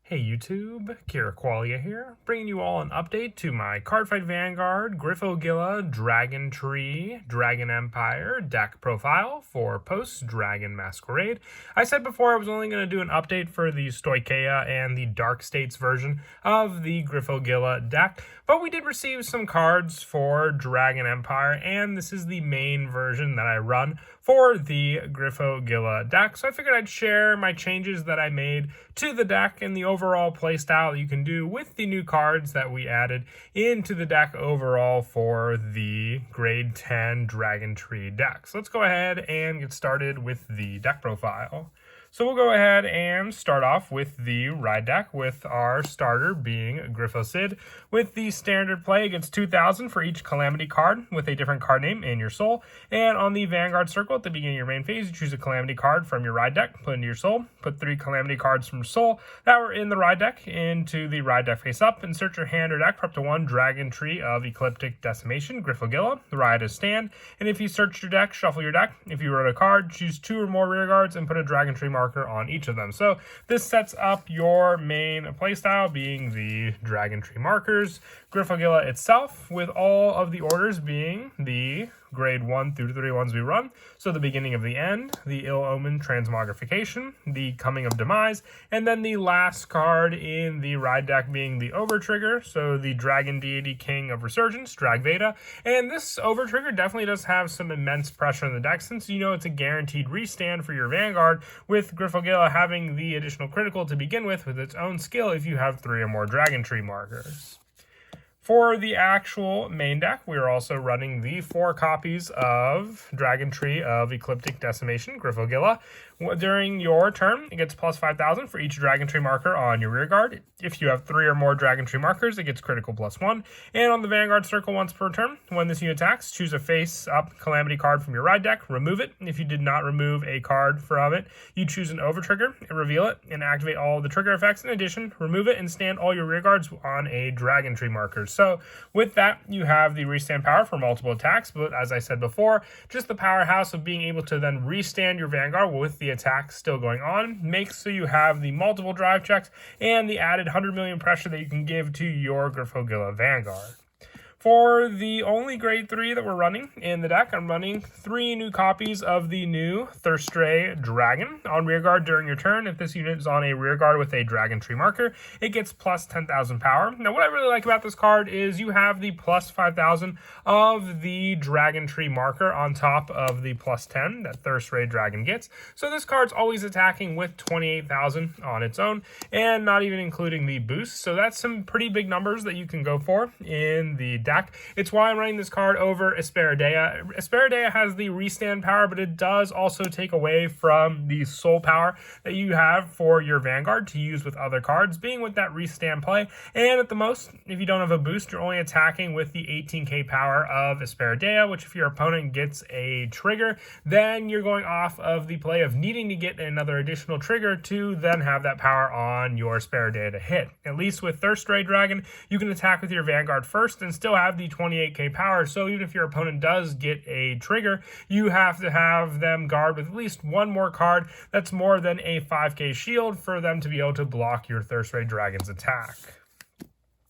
Hey YouTube, Qualia here, bringing you all an update to my Cardfight Vanguard, Gryphogilla, Dragontree, Dragon Empire deck profile for post-Dragon Masquerade. I said before I was only going to do an update for the Stoicheia and the Dark States version of the Gryphogilla deck, but we did receive some cards for Dragon Empire, and this is the main version that I run for the Gryphogilla deck. So I figured I'd share my changes that I made to the deck and the overall playstyle that you can do with the new cards that we added into the deck overall for the grade 10 Dragontree deck. So let's go ahead and get started with the deck profile. So we'll go ahead and start off with the ride deck with our starter being Gryphocid. With the standard play, it gets 2,000 for each Calamity card with a different card name in your soul. And on the Vanguard circle at the beginning of your main phase, you choose a Calamity card from your ride deck, put into your soul, put 3 Calamity cards from soul that were in the ride deck into the ride deck face up, insert your hand or deck for up to 1 Dragontree of Ecliptic Decimation, Gryphogilla, the ride as stand. And if you search your deck, shuffle your deck. If you wrote a card, choose 2 or more rear guards and put a Dragontree marker on each of them. So this sets up your main playstyle being the Dragontree markers, Gryphogilla itself with all of the orders being the grade 1 through 3 ones we run. So the beginning of the end, the Ill Omen Transmogrification, the Coming of Demise, and then the last card in the ride deck being the Overtrigger, so the Dragon Deity King of Resurgence, Dragveda. And this Overtrigger definitely does have some immense pressure in the deck since you know it's a guaranteed restand for your Vanguard, with Gryphogilla having the additional critical to begin with its own skill if you have 3 or more Dragontree markers. For the actual main deck, we are also running the 4 copies of Dragontree of Ecliptic Decimation, Gryphogilla. During your turn, it gets plus 5,000 for each Dragontree marker on your rear guard. If you have 3 or more Dragontree markers, it gets critical plus 1. And on the Vanguard circle once per turn, when this unit attacks, choose a face-up Calamity card from your ride deck, remove it. If you did not remove a card from it, you choose an Overtrigger, reveal it, and activate all the trigger effects. In addition, remove it and stand all your rear guards on a Dragontree marker. So with that, you have the restand power for multiple attacks, but as I said before, just the powerhouse of being able to then restand your Vanguard with the attack still going on makes so you have the multiple drive checks and the added 100 million pressure that you can give to your Gryphogilla Vanguard. For the only grade 3 that we're running in the deck, I'm running 3 new copies of the new Thirstray Dragon on rearguard during your turn. If this unit is on a rearguard with a Dragontree marker, it gets plus 10,000 power. Now, what I really like about this card is you have the plus 5,000 of the Dragontree marker on top of the plus 10 that Thirstray Dragon gets. So this card's always attacking with 28,000 on its own and not even including the boost. So that's some pretty big numbers that you can go for in the deck. It's why I'm running this card over Asperidea. Asperidea has the restand power, but it does also take away from the soul power that you have for your Vanguard to use with other cards, being with that restand play. And at the most, if you don't have a boost, you're only attacking with the 18k power of Asperidea, which if your opponent gets a trigger, then you're going off of the play of needing to get another additional trigger to then have that power on your Asperidea to hit. At least with Thirstray Dragon, you can attack with your Vanguard first and still have the 28k power, so even if your opponent does get a trigger, you have to have them guard with at least 1 more card that's more than a 5k shield for them to be able to block your Thirstray Dragon's attack.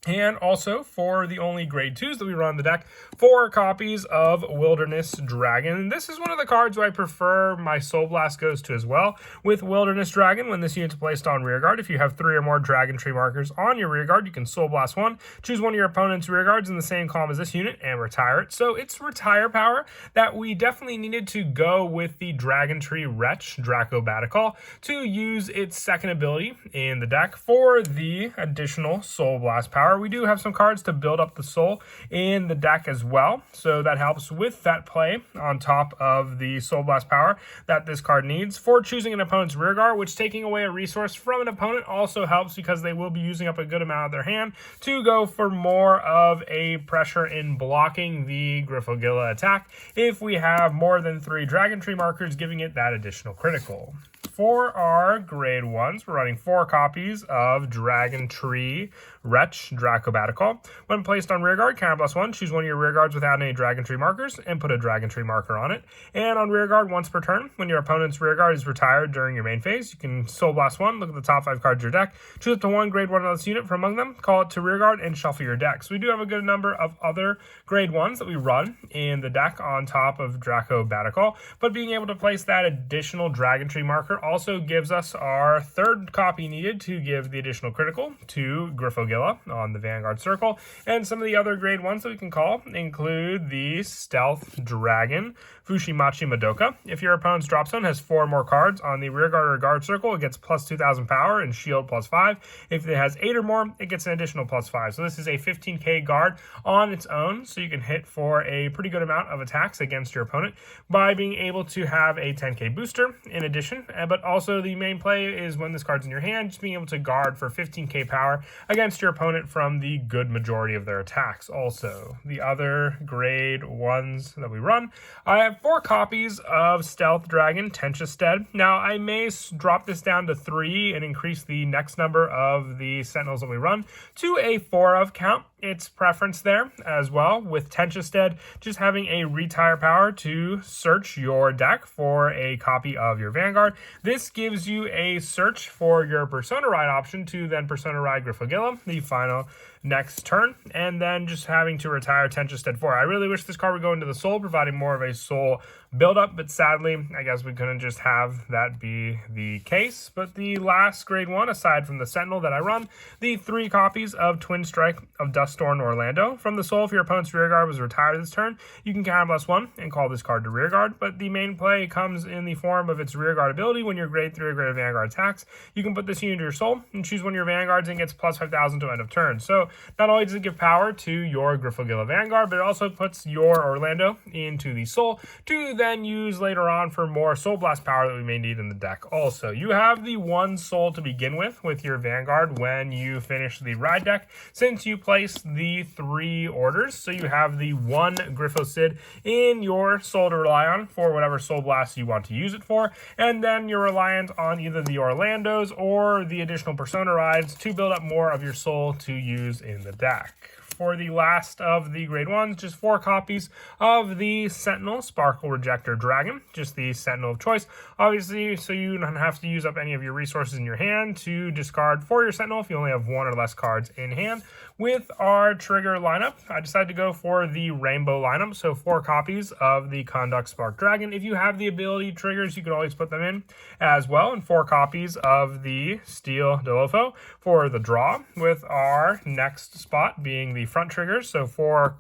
And also, for the only grade 2s that we run on the deck, 4 copies of Wilderness Dragon. This is one of the cards where I prefer my Soul Blast goes to as well. With Wilderness Dragon, when this unit's placed on rearguard, if you have 3 or more Dragontree markers on your rearguard, you can Soul Blast 1, choose one of your opponent's rearguards in the same column as this unit, and retire it. So it's retire power that we definitely needed to go with the Dragontree Wretch, Draco Batacall, to use its second ability in the deck for the additional Soul Blast power. We do have some cards to build up the soul in the deck as well, so that helps with that play on top of the Soul Blast power that this card needs. For choosing an opponent's rearguard, which taking away a resource from an opponent also helps because they will be using up a good amount of their hand to go for more of a pressure in blocking the Gryphogilla attack if we have more than 3 Dragontree markers, giving it that additional critical. for our grade 1s, we're running 4 copies of Dragontree Wretch Dracobatical. When placed on rearguard, counter +1, choose one of your rearguards without any Dragontree markers and put a Dragontree marker on it. And on rearguard, once per turn, when your opponent's rearguard is retired during your main phase, you can Soul Blast 1, look at the top 5 cards of your deck, choose up to one grade 1 of this unit from among them, call it to rearguard, and shuffle your deck. So we do have a good number of other grade 1s that we run in the deck on top of Dracobatical, but being able to place that additional Dragontree marker also gives us our 3rd copy needed to give the additional critical to Grifogilla on the Vanguard Circle. And some of the other grade 1s that we can call include the Stealth Dragon Fushimachi Madoka. If your opponent's drop zone has 4 more cards on the rearguard or guard circle, it gets plus 2,000 power and shield +5. If it has 8 or more, it gets an additional +5. So this is a 15k guard on its own, so you can hit for a pretty good amount of attacks against your opponent by being able to have a 10k booster in addition. But also the main play is when this card's in your hand, just being able to guard for 15k power against your opponent from the good majority of their attacks. Also, the other grade 1s that we run, I have 4 copies of Stealth Dragon Tenchestead. Now, I may drop this down to 3 and increase the next number of the Sentinels that we run to a 4 of count. It's preference there as well, with Tenchestead just having a retire power to search your deck for a copy of your Vanguard. This gives you a search for your Persona Ride option to then Persona Ride Grifogilla, the final next turn, and then just having to retire Tenchestead 4. I really wish this card would go into the Soul, providing more of a Soul build-up, but sadly, I guess we couldn't just have that be the case. But the last grade 1, aside from the Sentinel that I run, the 3 copies of Twin Strike of Duststorm Orlando. From the Soul, if your opponent's rearguard was retired this turn, you can counter +1 and call this card to rearguard, but the main play comes in the form of its rearguard ability. When your grade 3 or greater Vanguard attacks, you can put this unit into your Soul and choose one of your Vanguards and gets plus 5,000 to end of turn. So not only does it give power to your Grifogilla Vanguard, but it also puts your Orlando into the Soul to then use later on for more Soul Blast power that we may need in the deck. Also, you have the 1 Soul to begin with your Vanguard when you finish the Ride deck, since you place the 3 orders. So you have the 1 Grifocid in your Soul to rely on for whatever Soul Blast you want to use it for, and then you're reliant on either the Orlandos or the additional Persona Rides to build up more of your Soul to use in the deck. For the last of the grade 1s, just 4 copies of the Sentinel Sparkle Rejector Dragon, just the Sentinel of choice. Obviously, so you don't have to use up any of your resources in your hand to discard for your Sentinel if you only have 1 or less cards in hand. With our trigger lineup, I decided to go for the Rainbow lineup, so 4 copies of the Conduct Spark Dragon. If you have the ability triggers, you can always put them in as well, and 4 copies of the Steel Delofo for the draw, with our next spot being the front triggers, so for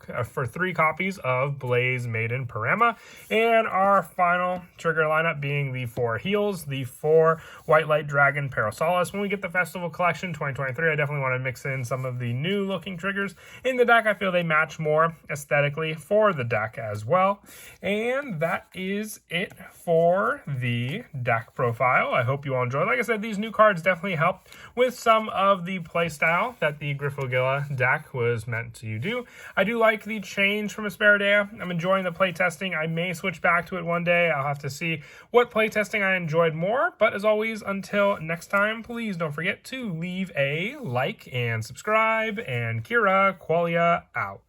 3 copies of Blaze Maiden Parama, and our final trigger lineup being the 4 heals, the 4 White Light Dragon Parasolis. When we get the Festival Collection 2023, I definitely want to mix in some of the new looking triggers in the deck. I feel they match more aesthetically for the deck as well. And that is it for the deck profile. I hope you all enjoyed. Like I said, these new cards definitely help with some of the playstyle that the Grifogilla deck was meant to do. I do like the change from Masquerade. I'm enjoying the playtesting. I may switch back to it one day. I'll have to see what playtesting I enjoyed more. But as always, until next time, please don't forget to leave a like and subscribe. And Kira Qualia out.